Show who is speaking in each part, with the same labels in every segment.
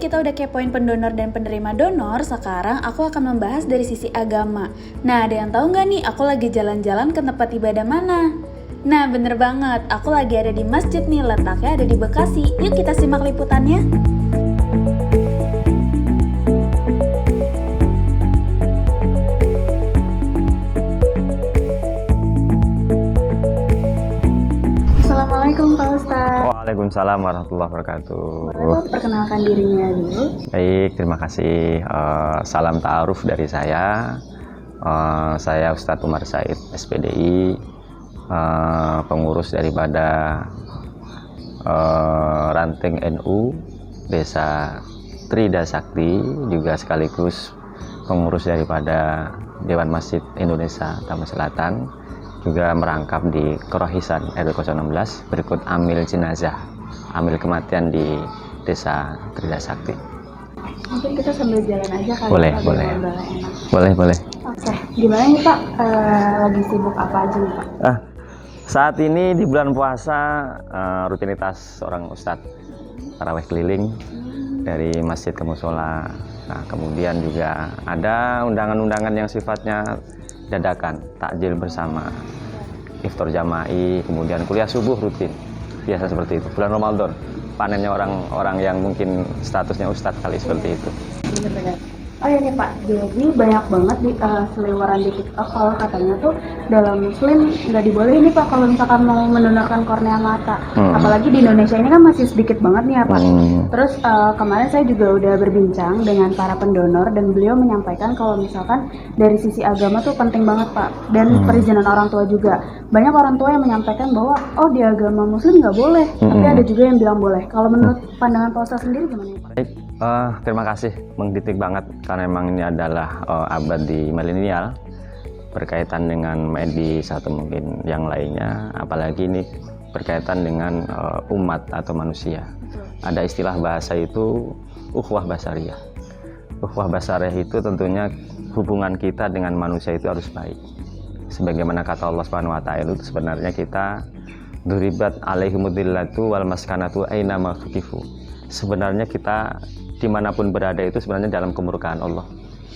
Speaker 1: kita udah kepoin pendonor dan penerima donor, sekarang aku akan membahas dari sisi agama. Nah, ada yang tahu nggak nih aku lagi jalan-jalan ke tempat ibadah mana? Nah, bener banget, aku lagi ada di masjid nih, letaknya ada di Bekasi. Yuk kita simak liputannya. Assalamualaikum Pak Ustadz.
Speaker 2: Waalaikumsalam warahmatullahi wabarakatuh.
Speaker 1: Boleh perkenalkan dirinya dulu?
Speaker 2: Baik, terima kasih. Salam ta'aruf dari saya. Saya Ustadz Umar Said, SPDI, pengurus daripada Ranting NU Desa Trida Sakti, juga sekaligus pengurus daripada Dewan Masjid Indonesia Taman Selatan, juga merangkap di Kerohisan RW 016 berikut amil jenazah, amil kematian di Desa Trida Sakti.
Speaker 1: Mungkin kita sambil jalan aja kali.
Speaker 2: Boleh. Boleh.
Speaker 1: Oke, gimana nih Pak? Lagi sibuk apa aja nih Pak?
Speaker 2: Saat ini di bulan puasa, rutinitas seorang ustadz tarawih keliling dari masjid ke musola. Nah, kemudian juga ada undangan-undangan yang sifatnya dadakan, takjil bersama, iftar jama'i, kemudian kuliah subuh rutin, biasa seperti itu. Bulan Ramadan, panennya orang-orang yang mungkin statusnya ustadz kali seperti itu.
Speaker 1: Bener-bener. Oh ya nih Pak, jadi banyak banget di seliweran di TikTok kalau katanya tuh dalam Muslim nggak dibolehin nih Pak kalau misalkan mau mendonorkan kornea mata. Apalagi di Indonesia ini kan masih sedikit banget nih ya Pak. Terus kemarin saya juga udah berbincang dengan para pendonor dan beliau menyampaikan kalau misalkan dari sisi agama tuh penting banget Pak, dan perizinan orang tua juga. Banyak orang tua yang menyampaikan bahwa oh di agama Muslim nggak boleh, tapi ada juga yang bilang boleh. Kalau menurut pandangan Pak Ustadz sendiri gimana Pak?
Speaker 2: Baik, terima kasih, menggelitik banget karena memang ini adalah abad di milenial berkaitan dengan medis atau mungkin yang lainnya, apalagi ini berkaitan dengan umat atau manusia. Ada istilah bahasa itu ukhuwah basariyah. Ukhuwah basariyah itu tentunya hubungan kita dengan manusia itu harus baik. Sebagaimana kata Allah Subhanahu wa taala, itu sebenarnya kita duribat alaihimudillatu wal maskanatu aina ma thuqifu. Sebenarnya kita dimanapun berada itu sebenarnya dalam kemurkaan Allah,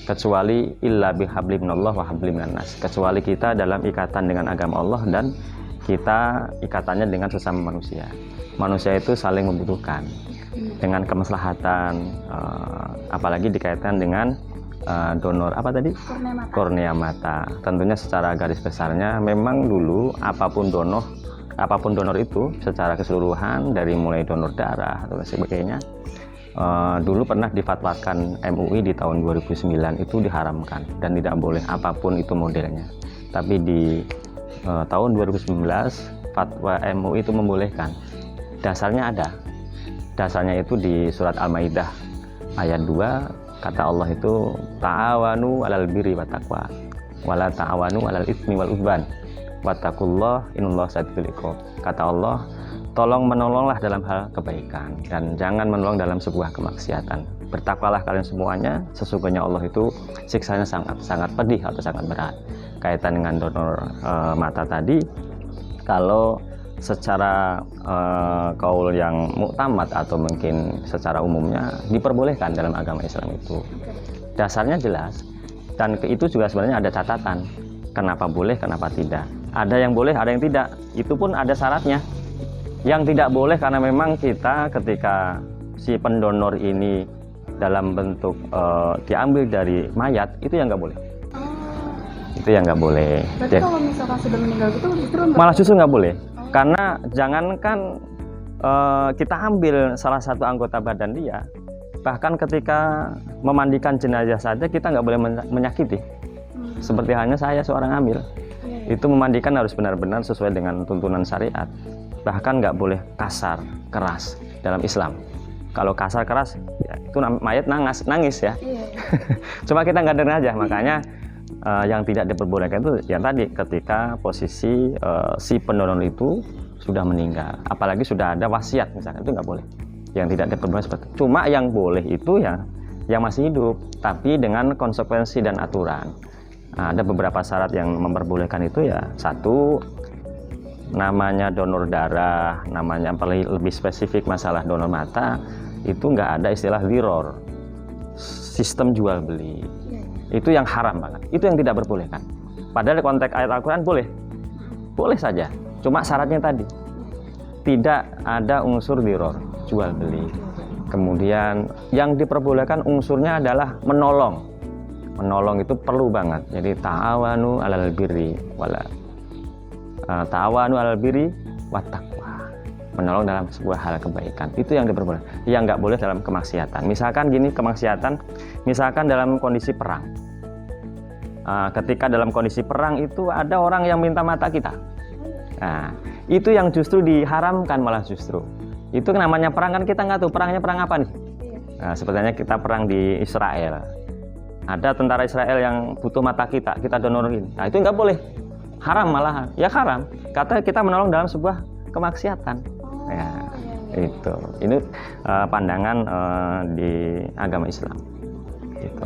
Speaker 2: kecuali illa bihablim minallah wa hablim minannas, kecuali kita dalam ikatan dengan agama Allah dan kita ikatannya dengan sesama manusia. Manusia itu saling membutuhkan dengan kemaslahatan, apalagi dikaitkan dengan donor apa tadi? Kornea mata. Tentunya secara garis besarnya memang dulu apapun donor itu secara keseluruhan, dari mulai donor darah atau sebagainya, dulu pernah difatwakan MUI di tahun 2009 itu diharamkan dan tidak boleh apapun itu modelnya. Tapi di tahun 2019 fatwa MUI itu membolehkan. Dasarnya ada. Dasarnya itu di surat Al-Maidah ayat 2, kata Allah itu ta'awanu 'alal birri wat taqwa wala ta'awanu 'alal itsmi wal udwan wattaqullah innallaha syadidul iqab. Kata Allah, tolong menolonglah dalam hal kebaikan dan jangan menolong dalam sebuah kemaksiatan. Bertakwalah kalian semuanya, sesungguhnya Allah itu siksanya sangat pedih atau sangat berat. Kaitan dengan donor mata tadi, kalau secara kaul yang muktamad atau mungkin secara umumnya diperbolehkan dalam agama Islam itu. Dasarnya jelas, dan itu juga sebenarnya ada catatan. Kenapa boleh, kenapa tidak. Ada yang boleh, ada yang tidak. Itu pun ada syaratnya. Yang tidak boleh karena memang kita ketika si pendonor ini dalam bentuk diambil dari mayat, itu yang nggak boleh. Itu yang nggak boleh.
Speaker 1: Berarti kalau misalkan sudah meninggal gitu justru
Speaker 2: nggak boleh. Karena jangankan kita ambil salah satu anggota badan dia, bahkan ketika memandikan jenazah saja kita nggak boleh menyakiti. Seperti halnya saya seorang amil, itu memandikan harus benar-benar sesuai dengan tuntunan syariat. Bahkan nggak boleh kasar, keras dalam Islam. Kalau kasar keras, ya, itu mayat nangis ya. Cuma kita nggak dengar aja, makanya yang tidak diperbolehkan itu yang tadi ketika posisi si pendonor itu sudah meninggal, apalagi sudah ada wasiat misalkan, itu nggak boleh. Yang tidak diperbolehkan seperti itu. Cuma yang boleh itu ya yang masih hidup, tapi dengan konsekuensi dan aturan. Ada beberapa syarat yang memperbolehkan itu ya. Satu, namanya donor darah, namanya lebih spesifik masalah donor mata, itu nggak ada istilah diror, sistem jual beli. Itu yang haram banget, itu yang tidak diperbolehkan. Padahal konteks ayat Al-Quran boleh saja, cuma syaratnya tadi tidak ada unsur diror, jual beli. Kemudian yang diperbolehkan unsurnya adalah menolong itu perlu banget. Jadi ta'awanu 'alal birri wat taqwa, menolong dalam sebuah hal kebaikan, itu yang diperbolehkan. Yang nggak boleh dalam kemaksiatan. Misalkan gini, kemaksiatan misalkan dalam kondisi perang. Ketika dalam kondisi perang itu ada orang yang minta mata kita. Nah, itu yang justru diharamkan, malah justru. Itu namanya perang, kan kita nggak tahu perangnya perang apa nih. Nah, sepertinya kita perang di Israel. Ada tentara Israel yang butuh mata kita donorin. Nah, itu nggak boleh. Haram malahan. Ya haram. Kata kita menolong dalam sebuah kemaksiatan. Ya, itu. Ini pandangan di agama Islam. Gitu.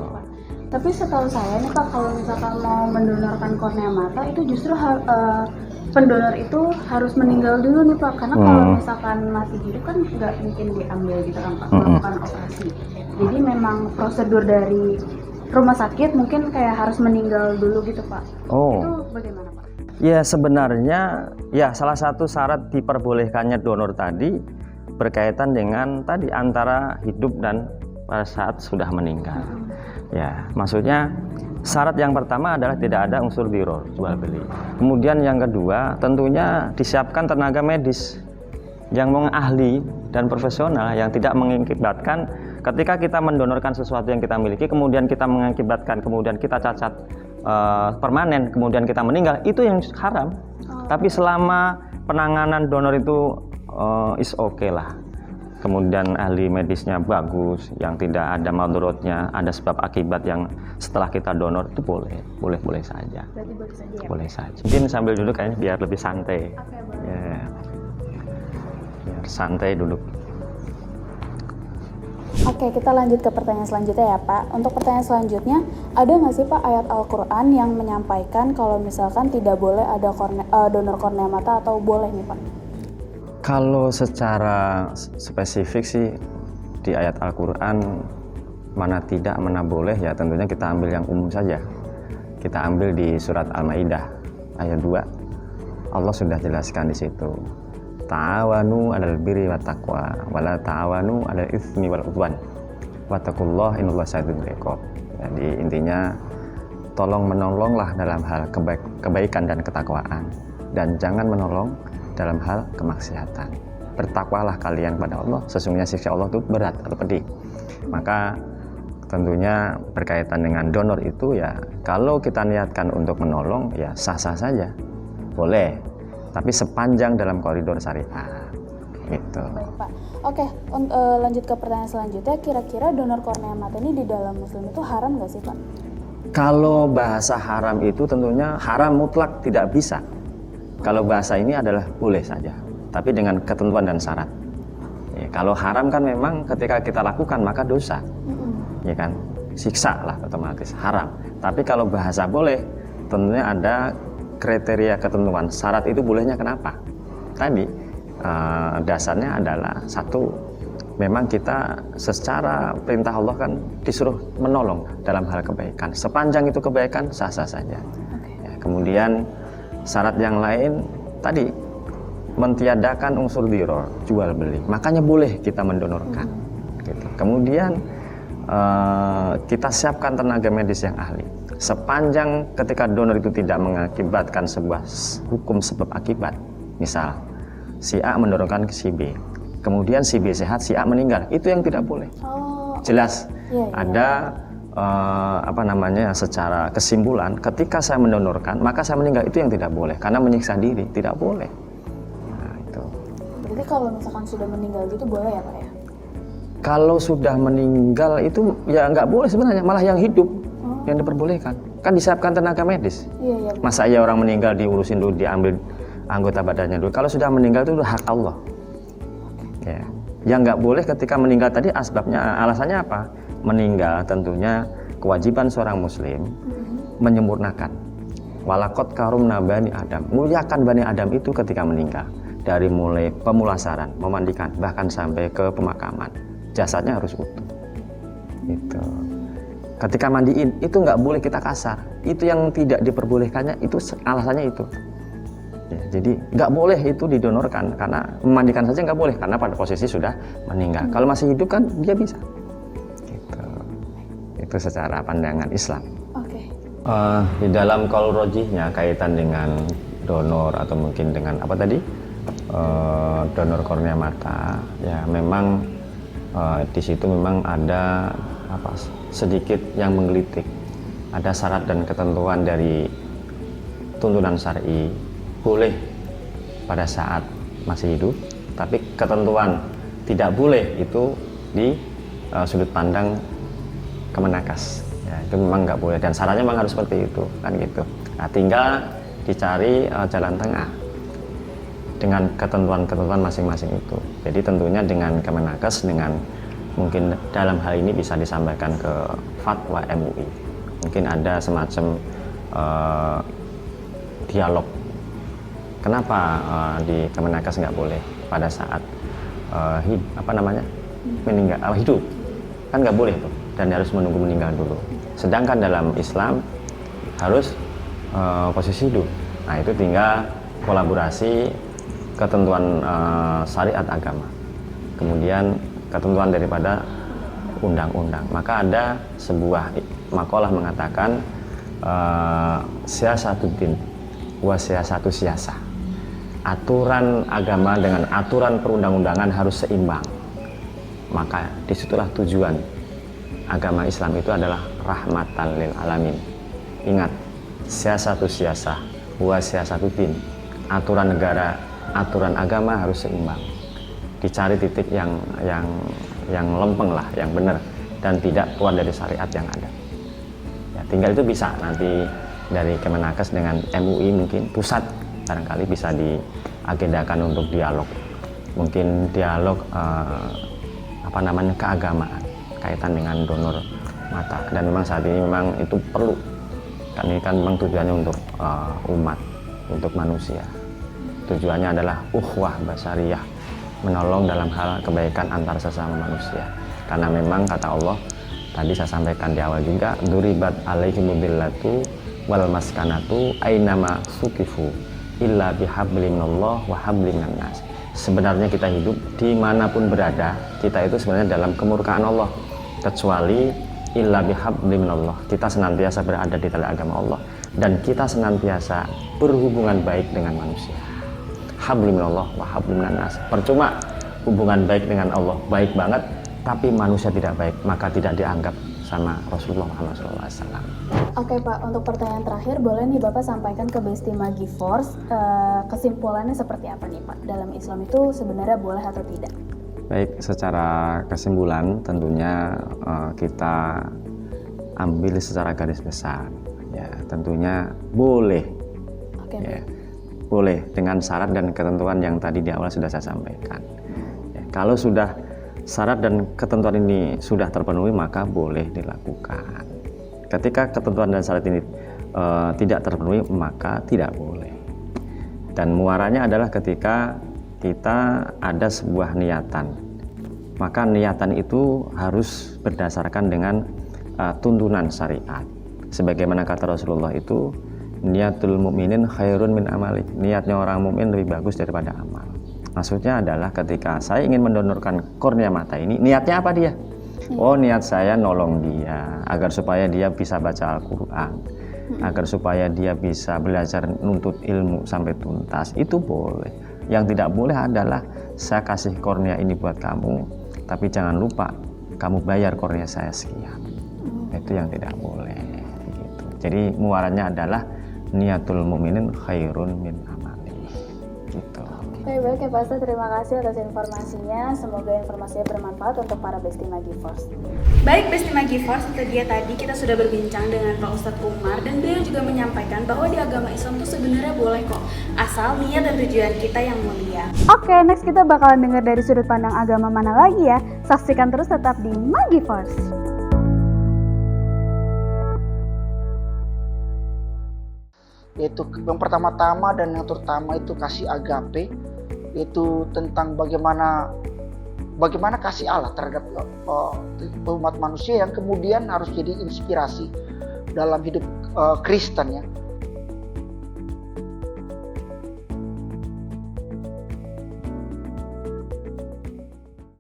Speaker 1: Tapi setahu saya nih Pak, kalau misalkan mau mendonorkan kornea mata itu justru pendonor itu harus meninggal dulu nih Pak, karena kalau misalkan masih hidup kan nggak mungkin diambil gitu kan Pak, melakukan operasi. Jadi memang prosedur dari rumah sakit mungkin kayak harus meninggal dulu gitu Pak. Itu bagaimana Pak?
Speaker 2: Ya sebenarnya ya salah satu syarat diperbolehkannya donor tadi berkaitan dengan tadi antara hidup dan pada saat sudah meninggal. Ya, maksudnya syarat yang pertama adalah tidak ada unsur diror, jual beli. Kemudian yang kedua, tentunya disiapkan tenaga medis yang ahli dan profesional yang tidak mengakibatkan ketika kita mendonorkan sesuatu yang kita miliki, kemudian kita mengakibatkan, kemudian kita cacat permanen, kemudian kita meninggal, itu yang haram. Tapi selama penanganan donor itu is okay lah. Kemudian ahli medisnya bagus, yang tidak ada madorotnya, ada sebab akibat yang setelah kita donor, itu boleh saja.
Speaker 1: Berarti boleh saja ya?
Speaker 2: Boleh saja. Mungkin sambil duduk kayaknya biar lebih santai.
Speaker 1: Oke,
Speaker 2: Ya. Biar santai duduk.
Speaker 3: Oke, kita lanjut ke pertanyaan selanjutnya ya Pak. Untuk pertanyaan selanjutnya, ada nggak sih Pak ayat Al-Quran yang menyampaikan kalau misalkan tidak boleh ada donor kornea mata atau boleh nih Pak?
Speaker 2: Kalau secara spesifik sih di ayat Al-Quran mana tidak, mana boleh, ya tentunya kita ambil yang umum saja. Kita ambil di surat Al-Maidah ayat 2. Allah sudah jelaskan di situ. Ta'awanu 'alal birri wat taqwa wa la ta'awanu 'alal itsmi wal 'udwan. Wattaqullaha innallaha syadidul 'iqab. Jadi intinya tolong menolonglah dalam hal kebaikan dan ketakwaan, dan jangan menolong dalam hal kemaksiatan. Bertakwalah kalian kepada Allah, sesungguhnya siksa Allah itu berat atau pedih. Maka tentunya berkaitan dengan donor itu ya, kalau kita niatkan untuk menolong ya sah-sah saja, boleh, tapi sepanjang dalam koridor syariat gitu.
Speaker 3: Baik Pak. Oke, lanjut ke pertanyaan selanjutnya. Kira-kira donor kornea mata ini di dalam Muslim itu haram nggak sih Pak?
Speaker 2: Kalau bahasa haram itu tentunya haram mutlak tidak bisa. Kalau bahasa ini adalah boleh saja, tapi dengan ketentuan dan syarat. Ya, kalau haram kan memang ketika kita lakukan maka dosa, ya kan, siksa lah otomatis haram. Tapi kalau bahasa boleh, tentunya ada kriteria ketentuan. Syarat itu bolehnya kenapa? Tadi dasarnya adalah satu, memang kita secara perintah Allah kan disuruh menolong dalam hal kebaikan. Sepanjang itu kebaikan sah-sah saja. Ya, kemudian syarat yang lain tadi mentiadakan unsur diror, jual beli, makanya boleh kita mendonorkan gitu. Kemudian kita siapkan tenaga medis yang ahli. Sepanjang ketika donor itu tidak mengakibatkan sebuah hukum sebab akibat, misal si A mendonorkan ke si B, kemudian si B sehat, si A meninggal, itu yang tidak boleh. Jelas ada secara kesimpulan, ketika saya mendonorkan maka saya meninggal, itu yang tidak boleh, karena menyiksa diri, tidak boleh. Nah, itu.
Speaker 3: Berarti kalau misalkan sudah meninggal gitu boleh ya Pak ya?
Speaker 2: Kalau sudah meninggal itu ya nggak boleh sebenarnya, malah yang hidup yang diperbolehkan. Kan disiapkan tenaga medis.
Speaker 3: Iya.
Speaker 2: Masa iya orang meninggal diurusin dulu, diambil anggota badannya dulu. Kalau sudah meninggal itu hak Allah. Ya. Yang nggak boleh ketika meninggal tadi asbabnya, alasannya apa? Meninggal tentunya kewajiban seorang muslim menyempurnakan. Walaqad karumna bani Adam. Muliakan bani Adam itu ketika meninggal. Dari mulai pemulasaran, memandikan, bahkan sampai ke pemakaman. jasadnya harus utuh. Itu. Ketika mandiin itu nggak boleh kita kasar. Itu yang tidak diperbolehkannya itu alasannya itu. Ya, jadi nggak boleh itu didonorkan karena memandikan saja nggak boleh karena pada posisi sudah meninggal. Kalau masih hidup kan dia bisa. Gitu. Itu secara pandangan Islam.
Speaker 3: Oke.
Speaker 2: Di dalam qaul rajihnya kaitan dengan donor atau mungkin dengan apa tadi donor kornea mata, ya memang di situ memang ada apa sedikit yang menggelitik. Ada syarat dan ketentuan dari tuntunan syar'i. Boleh pada saat masih hidup, tapi ketentuan tidak boleh itu di sudut pandang Kemenakas. Ya, itu memang nggak boleh dan syaratnya memang harus seperti itu kan gitu. Nah, tinggal dicari jalan tengah dengan ketentuan-ketentuan masing-masing itu. Jadi tentunya dengan Kemenakas dengan mungkin dalam hal ini bisa disampaikan ke fatwa MUI. Mungkin ada semacam dialog. Kenapa di Kemenakas nggak boleh pada saat meninggal hidup kan nggak boleh tuh dan harus menunggu meninggal dulu. Sedangkan dalam Islam harus posisi hidup. Nah itu tinggal kolaborasi ketentuan syariat agama, kemudian ketentuan daripada undang-undang. Maka ada sebuah makalah mengatakan siyasatuddin wa siyasatu siyasah. Aturan agama dengan aturan perundang-undangan harus seimbang. Maka disitulah tujuan agama Islam itu adalah rahmatan lil alamin. Ingat, siyasatu siyasah wa siyasatuddin. Aturan negara, aturan agama harus seimbang. Dicari titik yang lempeng lah, yang benar dan tidak keluar dari syariat yang ada. Ya, tinggal itu bisa nanti dari Kemenakas dengan MUI mungkin pusat barangkali bisa diagendakan untuk dialog. Mungkin dialog keagamaan kaitan dengan donor mata dan memang saat ini memang itu perlu. Kan ini kan memang tujuannya untuk umat, untuk manusia. Tujuannya adalah uhwah basariyah, menolong dalam hal kebaikan antar sesama manusia. Karena memang kata Allah, tadi saya sampaikan di awal juga, duribat alaihimudillatu wal maskanatu ainama sukifu illa bihabli minallah wa habli minannas. Sebenarnya kita hidup dimanapun berada, kita itu sebenarnya dalam kemurkaan Allah, kecuali illa bihabli minallah, kita senantiasa berada di tali agama Allah dan kita senantiasa berhubungan baik dengan manusia. Habli minallah wa habli minannas. Percuma hubungan baik dengan Allah baik banget tapi manusia tidak baik, maka tidak dianggap sama Rasulullah Muhammad SAW.
Speaker 3: Oke Pak, untuk pertanyaan terakhir boleh nih Bapak sampaikan ke Besti Magiforce kesimpulannya seperti apa nih Pak? Dalam Islam itu sebenarnya boleh atau tidak?
Speaker 2: Baik, secara kesimpulan tentunya kita ambil secara garis besar. Ya, tentunya boleh.
Speaker 3: Oke.
Speaker 2: Ya, boleh dengan syarat dan ketentuan yang tadi di awal sudah saya sampaikan. Ya, kalau sudah syarat dan ketentuan ini sudah terpenuhi maka boleh dilakukan. Ketika ketentuan dan syarat ini tidak terpenuhi maka tidak boleh. Dan muaranya adalah ketika kita ada sebuah niatan, maka niatan itu harus berdasarkan dengan tuntunan syariat. Sebagaimana kata Rasulullah itu, niatul mukminin khairun min amali. Niatnya orang mukmin lebih bagus daripada amal. Maksudnya adalah ketika saya ingin mendonorkan kornea mata ini, niatnya apa dia? Oh, niat saya nolong dia agar supaya dia bisa baca Al-Quran, agar supaya dia bisa belajar nuntut ilmu sampai tuntas. Itu boleh. Yang tidak boleh adalah saya kasih kornea ini buat kamu, tapi jangan lupa kamu bayar kornea saya sekian. Itu yang tidak boleh. Gitu. Jadi muaranya adalah niatul mukminin khairun min amali. Gitu.
Speaker 3: Baik ya Pak Ustadz, terima kasih atas informasinya. Semoga informasinya bermanfaat untuk para Besti Magiforce.
Speaker 1: Baik Besti Magiforce, itu dia tadi kita sudah berbincang dengan Pak Ustadz Umar dan beliau juga menyampaikan bahwa di agama Islam itu sebenarnya boleh kok, asal niat dan tujuan kita yang mulia. Oke, next kita bakalan dengar dari sudut pandang agama mana lagi ya. Saksikan terus tetap di Magiforce.
Speaker 4: Yaitu yang pertama-tama dan yang terutama itu kasih agape, yaitu tentang bagaimana bagaimana kasih Allah terhadap umat manusia yang kemudian harus jadi inspirasi dalam hidup Kristen ya.